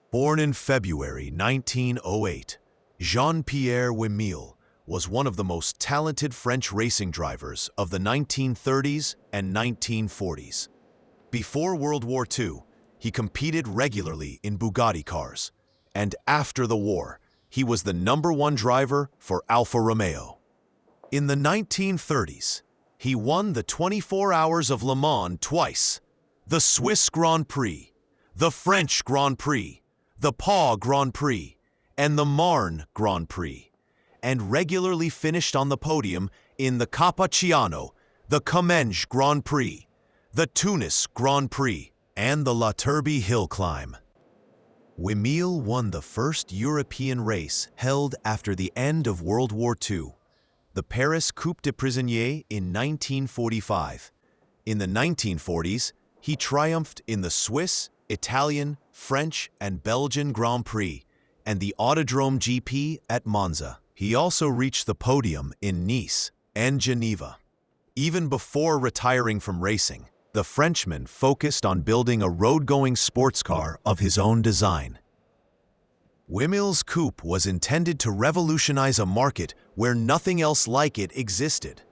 Born in February 1908, Jean-Pierre Wimille was one of the most talented French racing drivers of the 1930s and 1940s. Before World War II, he competed regularly in Bugatti cars, and after the war, he was the #1 driver for Alfa Romeo. In the 1930s, he won the 24 Hours of Le Mans twice, the Swiss Grand Prix, the French Grand Prix, the Pau Grand Prix, and the Marne Grand Prix, and regularly finished on the podium in the Cappucciano, the Comminges Grand Prix, the Tunis Grand Prix, and the La Turbie Hill Climb. Wimille won the first European race held after the end of World War II, the Paris Coupe de Prisonniers in 1945. In the 1940s, he triumphed in the Swiss, Italian, French, and Belgian Grand Prix, and the Autodrome GP at Monza. He also reached the podium in Nice and Geneva. Even before retiring from racing, the Frenchman focused on building a road-going sports car of his own design. Wimille's coupe was intended to revolutionize a market where nothing else like it existed.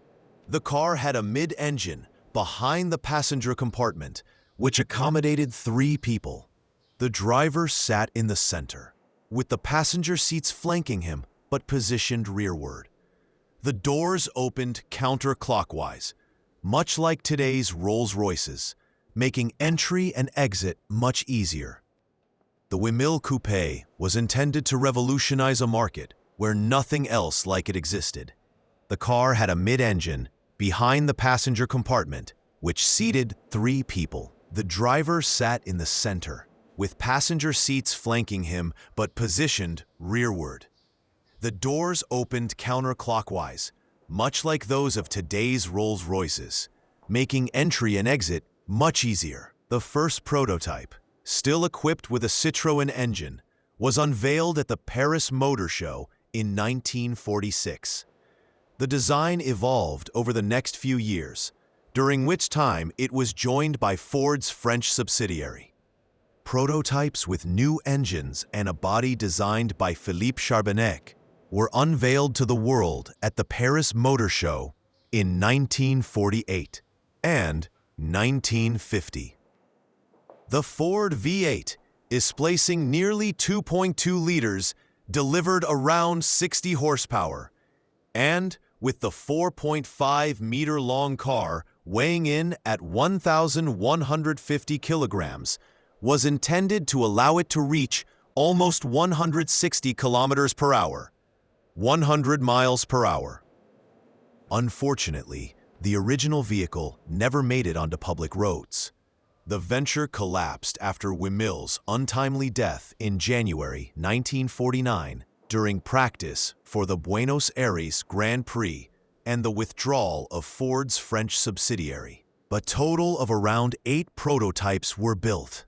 The car had a mid-engine behind the passenger compartment, which accommodated 3 people. The driver sat in the center, with the passenger seats flanking him but positioned rearward. The doors opened counterclockwise, much like today's Rolls-Royces, making entry and exit much easier. The Wimille Coupe was intended to revolutionize a market where nothing else like it existed. The car had a mid-engine behind the passenger compartment, which seated 3 people. The driver sat in the center, with passenger seats flanking him but positioned rearward. The doors opened counterclockwise, much like those of today's Rolls-Royces, making entry and exit much easier. The first prototype, still equipped with a Citroën engine, was unveiled at the Paris Motor Show in 1946. The design evolved over the next few years, during which time it was joined by Ford's French subsidiary. Prototypes with new engines and a body designed by Philippe Charbonnet were unveiled to the world at the Paris Motor Show in 1948 and 1950. The Ford V8, displacing nearly 2.2 liters, delivered around 60 horsepower, and with the 4.5-meter-long car weighing in at 1,150 kilograms, was intended to allow it to reach almost 160 kilometers per hour, 100 miles per hour. Unfortunately, the original vehicle never made it onto public roads. The venture collapsed after Wimille's untimely death in January 1949 during practice for the Buenos Aires Grand Prix and the withdrawal of Ford's French subsidiary. A total of around 8 prototypes were built.